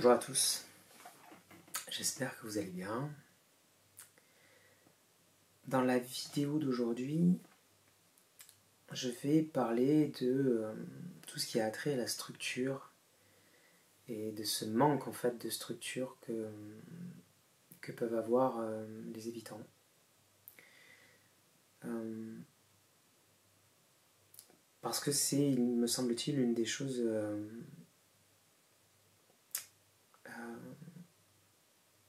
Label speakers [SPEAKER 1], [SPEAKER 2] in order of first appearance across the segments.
[SPEAKER 1] Bonjour à tous, j'espère que vous allez bien. Dans la vidéo d'aujourd'hui, je vais parler de tout ce qui a trait à la structure et de ce manque en fait de structure que peuvent avoir les évitants. Parce que c'est, il me semble-t-il, une des choses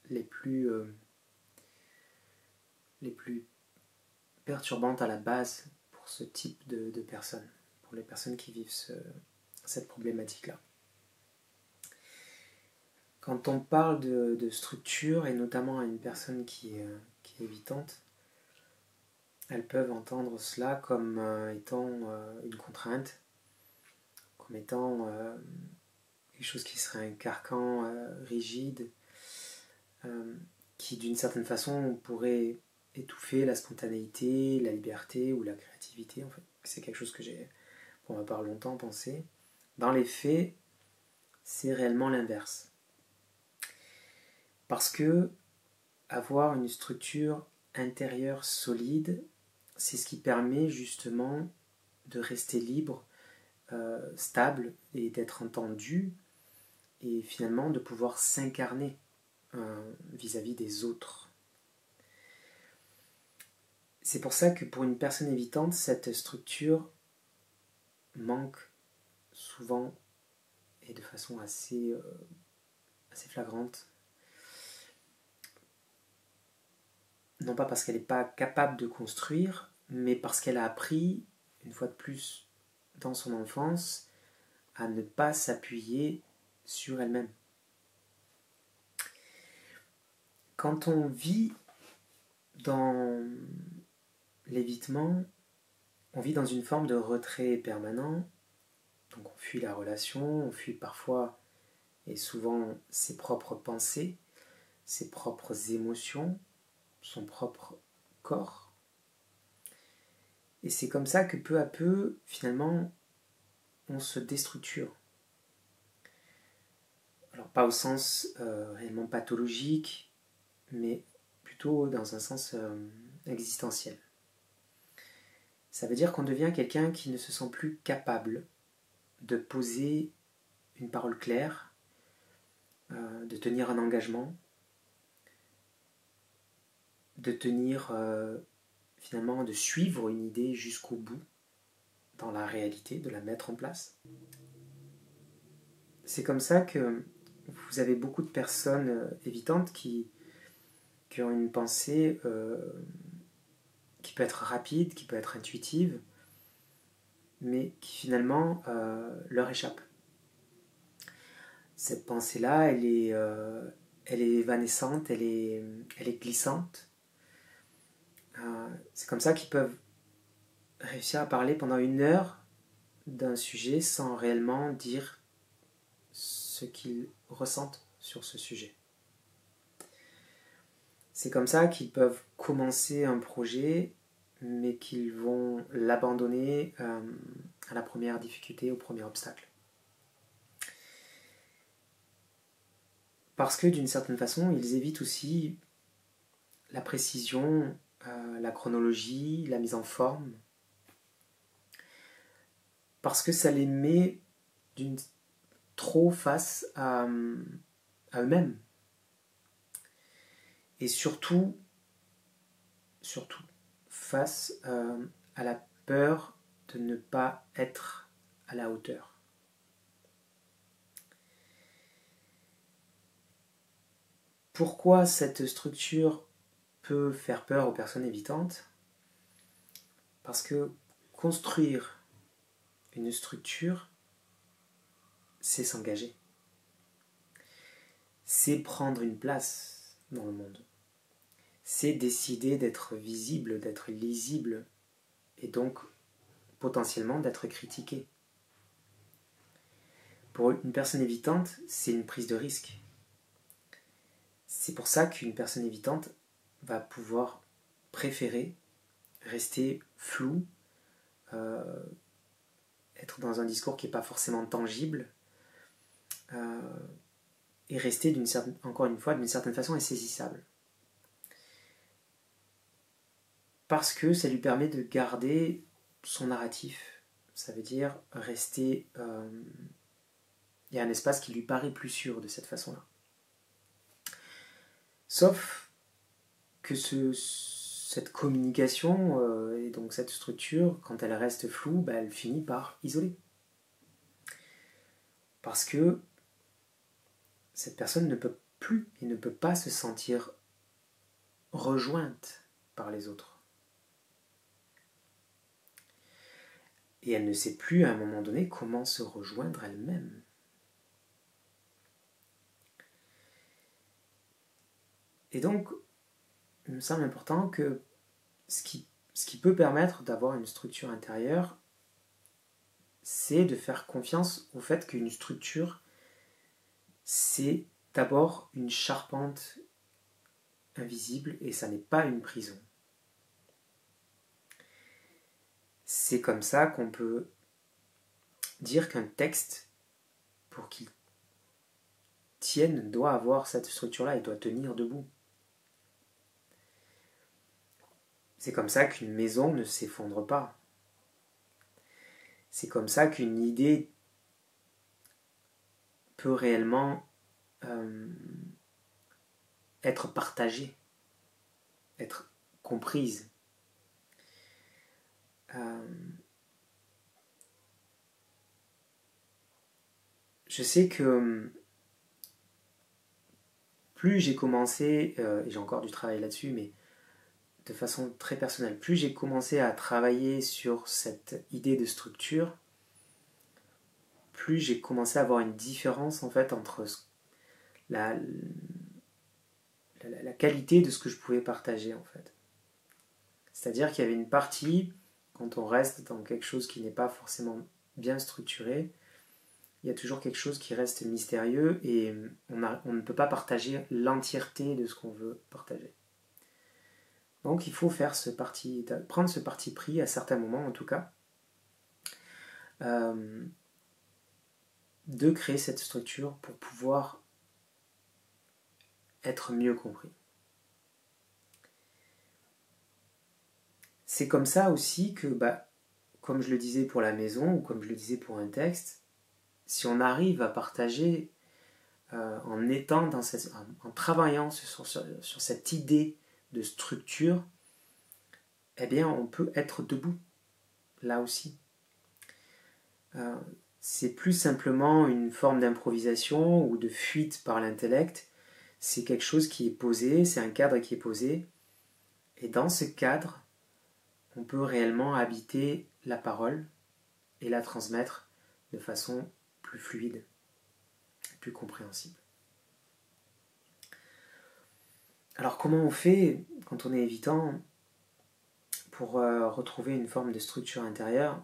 [SPEAKER 1] les plus perturbantes à la base pour ce type de personnes, pour les personnes qui vivent cette problématique-là. Quand on parle de structure, et notamment à une personne qui est évitante, elles peuvent entendre cela comme étant une contrainte, comme étant quelque chose qui serait un carcan rigide, qui d'une certaine façon pourrait étouffer la spontanéité, la liberté ou la créativité. En fait, c'est quelque chose que j'ai pour ma part longtemps pensé. Dans les faits, c'est réellement l'inverse. Parce que avoir une structure intérieure solide, c'est ce qui permet justement de rester libre, stable et d'être entendu et finalement de pouvoir s'incarner vis-à-vis des autres. C'est pour ça que pour une personne évitante, cette structure manque souvent et de façon assez flagrante. Non pas parce qu'elle n'est pas capable de construire, mais parce qu'elle a appris, une fois de plus, dans son enfance, à ne pas s'appuyer sur elle-même. Quand on vit dans l'évitement, on vit dans une forme de retrait permanent, donc on fuit la relation, on fuit parfois et souvent ses propres pensées, ses propres émotions, son propre corps. Et c'est comme ça que peu à peu, finalement, on se déstructure. Alors pas au sens réellement pathologique, mais plutôt dans un sens existentiel. Ça veut dire qu'on devient quelqu'un qui ne se sent plus capable de poser une parole claire, de tenir un engagement, de tenir finalement, de suivre une idée jusqu'au bout dans la réalité, de la mettre en place. C'est comme ça que vous avez beaucoup de personnes évitantes qui ont une pensée qui peut être rapide, qui peut être intuitive, mais qui finalement leur échappe. Cette pensée-là, elle est évanescente, elle est glissante. C'est comme ça qu'ils peuvent réussir à parler pendant 1 heure d'un sujet sans réellement dire ce qu'ils ressentent sur ce sujet. C'est comme ça qu'ils peuvent commencer un projet, mais qu'ils vont l'abandonner à la première difficulté, au premier obstacle. Parce que d'une certaine façon, ils évitent aussi la précision, la chronologie, la mise en forme, parce que ça les met trop face à eux-mêmes. Et surtout face à la peur de ne pas être à la hauteur. Pourquoi cette structure peut faire peur aux personnes évitantes? Parce que construire une structure, c'est s'engager. C'est prendre une place dans le monde. C'est décider d'être visible, d'être lisible, et donc potentiellement d'être critiqué. Pour une personne évitante, c'est une prise de risque. C'est pour ça qu'une personne évitante va pouvoir préférer rester floue, être dans un discours qui n'est pas forcément tangible, et rester encore une fois d'une certaine façon insaisissable. Parce que ça lui permet de garder son narratif. Ça veut dire rester... il y a un espace qui lui paraît plus sûr de cette façon-là. Sauf que cette communication et donc cette structure, quand elle reste floue, elle finit par isoler. Parce que cette personne ne peut plus et ne peut pas se sentir rejointe par les autres. Et elle ne sait plus à un moment donné comment se rejoindre elle-même. Et donc, il me semble important que ce qui peut permettre d'avoir une structure intérieure, c'est de faire confiance au fait qu'une structure, c'est d'abord une charpente invisible et ça n'est pas une prison. C'est comme ça qu'on peut dire qu'un texte, pour qu'il tienne, doit avoir cette structure-là et doit tenir debout. C'est comme ça qu'une maison ne s'effondre pas. C'est comme ça qu'une idée peut réellement être partagée, être comprise. Je sais que plus j'ai commencé, et j'ai encore du travail là-dessus, mais de façon très personnelle, plus j'ai commencé à travailler sur cette idée de structure, plus j'ai commencé à avoir une différence en fait entre la qualité de ce que je pouvais partager en fait. C'est-à-dire qu'il y avait une partie, quand on reste dans quelque chose qui n'est pas forcément bien structuré, il y a toujours quelque chose qui reste mystérieux et on ne peut pas partager l'entièreté de ce qu'on veut partager. Donc il faut faire prendre ce parti pris à certains moments en tout cas, de créer cette structure pour pouvoir être mieux compris. C'est comme ça aussi que, comme je le disais pour la maison ou comme je le disais pour un texte, si on arrive à partager en travaillant sur cette idée de structure, eh bien on peut être debout, là aussi. C'est plus simplement une forme d'improvisation ou de fuite par l'intellect, c'est quelque chose qui est posé, c'est un cadre qui est posé, et dans ce cadre, on peut réellement habiter la parole et la transmettre de façon plus fluide, plus compréhensible. Alors comment on fait quand on est évitant pour retrouver une forme de structure intérieure?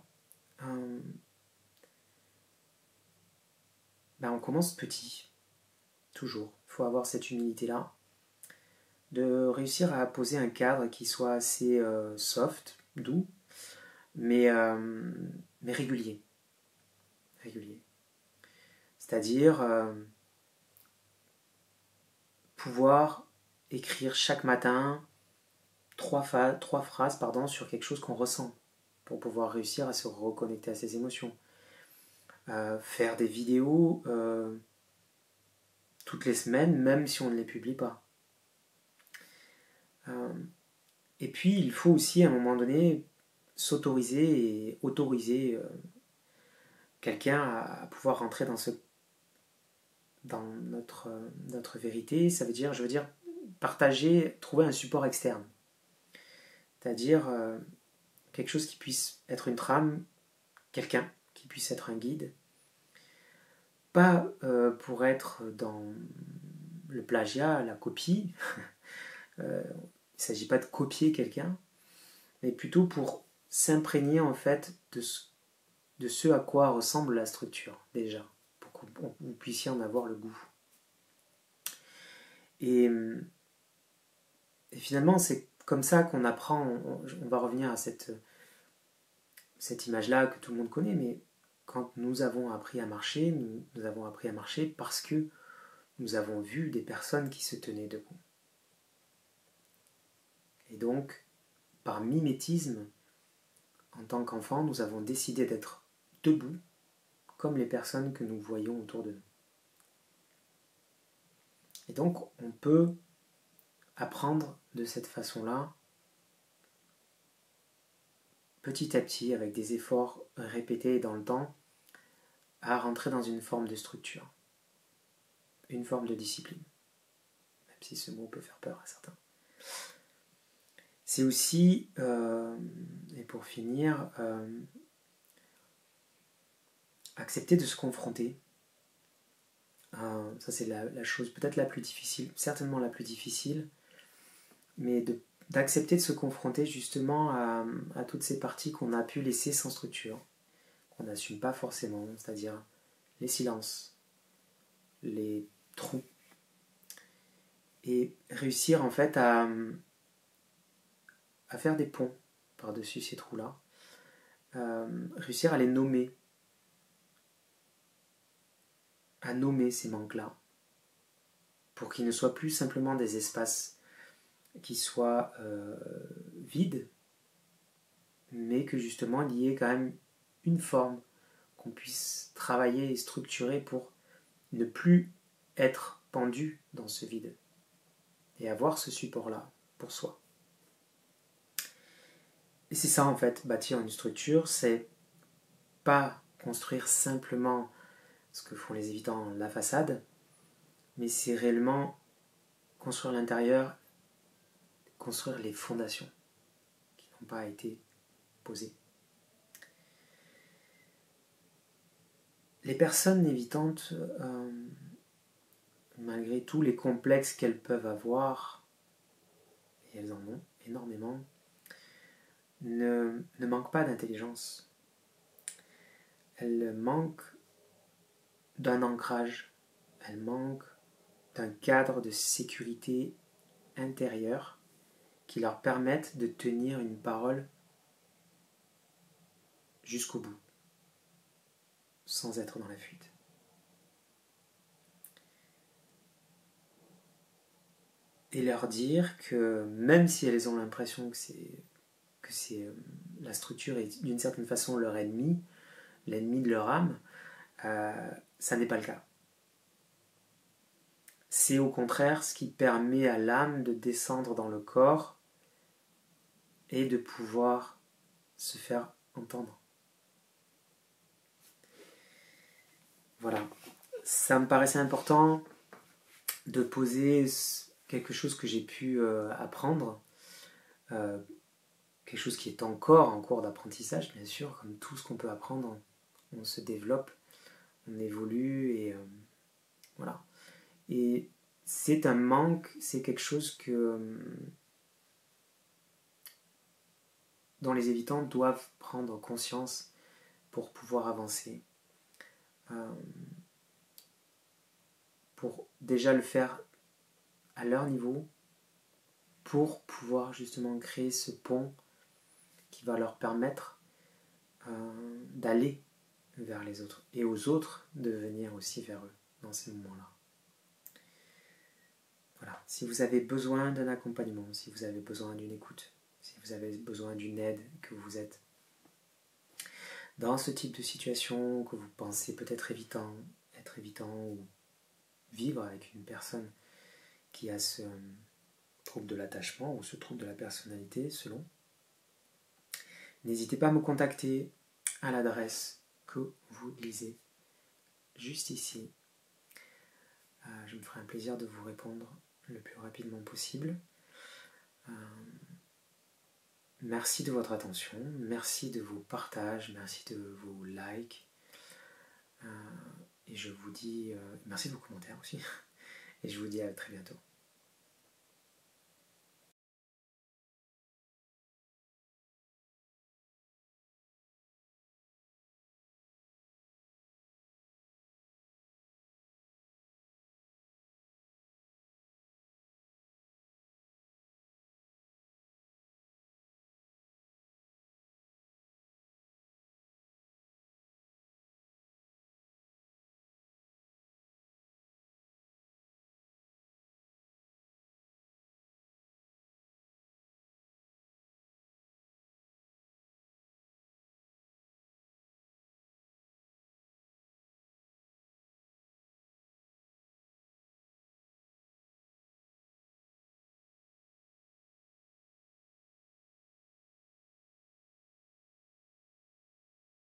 [SPEAKER 1] On commence petit, toujours. Il faut avoir cette humilité-là, de réussir à poser un cadre qui soit assez soft, doux, mais régulier. C'est-à-dire pouvoir écrire chaque matin trois phrases sur quelque chose qu'on ressent, pour pouvoir réussir à se reconnecter à ses émotions. Faire des vidéos toutes les semaines, même si on ne les publie pas. Et puis, il faut aussi, à un moment donné, s'autoriser et autoriser quelqu'un à pouvoir rentrer dans notre vérité. Ça veut dire, partager, trouver un support externe. C'est-à-dire quelque chose qui puisse être une trame, quelqu'un qui puisse être un guide. Pas pour être dans le plagiat, la copie. Il ne s'agit pas de copier quelqu'un, mais plutôt pour s'imprégner en fait de ce à quoi ressemble la structure, déjà, pour que vous puissiez en avoir le goût. Et finalement, c'est comme ça qu'on apprend, on va revenir à cette image-là que tout le monde connaît, mais quand nous avons appris à marcher, nous avons appris à marcher parce que nous avons vu des personnes qui se tenaient debout. Et donc, par mimétisme, en tant qu'enfant, nous avons décidé d'être debout comme les personnes que nous voyons autour de nous. Et donc, on peut apprendre de cette façon-là, petit à petit, avec des efforts répétés dans le temps, à rentrer dans une forme de structure, une forme de discipline, même si ce mot peut faire peur à certains. C'est aussi, et pour finir, accepter de se confronter. Ça c'est la chose peut-être la plus difficile, certainement la plus difficile, mais d'accepter de se confronter justement à toutes ces parties qu'on a pu laisser sans structure, qu'on n'assume pas forcément, c'est-à-dire les silences, les trous, et réussir en fait à faire des ponts par-dessus ces trous-là, réussir à les nommer, à nommer ces manques-là, pour qu'ils ne soient plus simplement des espaces qui soient vides, mais que justement il y ait quand même une forme qu'on puisse travailler et structurer pour ne plus être pendu dans ce vide et avoir ce support-là pour soi. Et c'est ça en fait, bâtir une structure, c'est pas construire simplement ce que font les évitants, la façade, mais c'est réellement construire l'intérieur, construire les fondations qui n'ont pas été posées. Les personnes évitantes, malgré tous les complexes qu'elles peuvent avoir, et elles en ont énormément, ne manquent pas d'intelligence. Elles manquent d'un ancrage, elles manquent d'un cadre de sécurité intérieure qui leur permettent de tenir une parole jusqu'au bout, sans être dans la fuite. Et leur dire que même si elles ont l'impression que la structure est d'une certaine façon leur ennemi, l'ennemi de leur âme, ça n'est pas le cas. C'est au contraire ce qui permet à l'âme de descendre dans le corps et de pouvoir se faire entendre. Voilà. Ça me paraissait important de poser quelque chose que j'ai pu apprendre, quelque chose qui est encore en cours d'apprentissage, bien sûr, comme tout ce qu'on peut apprendre, on se développe, on évolue, et voilà. Et c'est un manque, c'est quelque chose dont les évitants doivent prendre conscience pour pouvoir avancer. Pour déjà le faire à leur niveau, pour pouvoir justement créer ce pont qui va leur permettre d'aller vers les autres, et aux autres de venir aussi vers eux dans ces moments-là. Voilà. Si vous avez besoin d'un accompagnement, si vous avez besoin d'une écoute, si vous avez besoin d'une aide, que vous êtes dans ce type de situation, que vous pensez peut-être être évitant ou vivre avec une personne qui a ce trouble de l'attachement ou ce trouble de la personnalité, selon, n'hésitez pas à me contacter à l'adresse que vous lisez juste ici. Je me ferai un plaisir de vous répondre le plus rapidement possible. Merci de votre attention, merci de vos partages, merci de vos likes, et je vous dis merci de vos commentaires aussi, et je vous dis à très bientôt.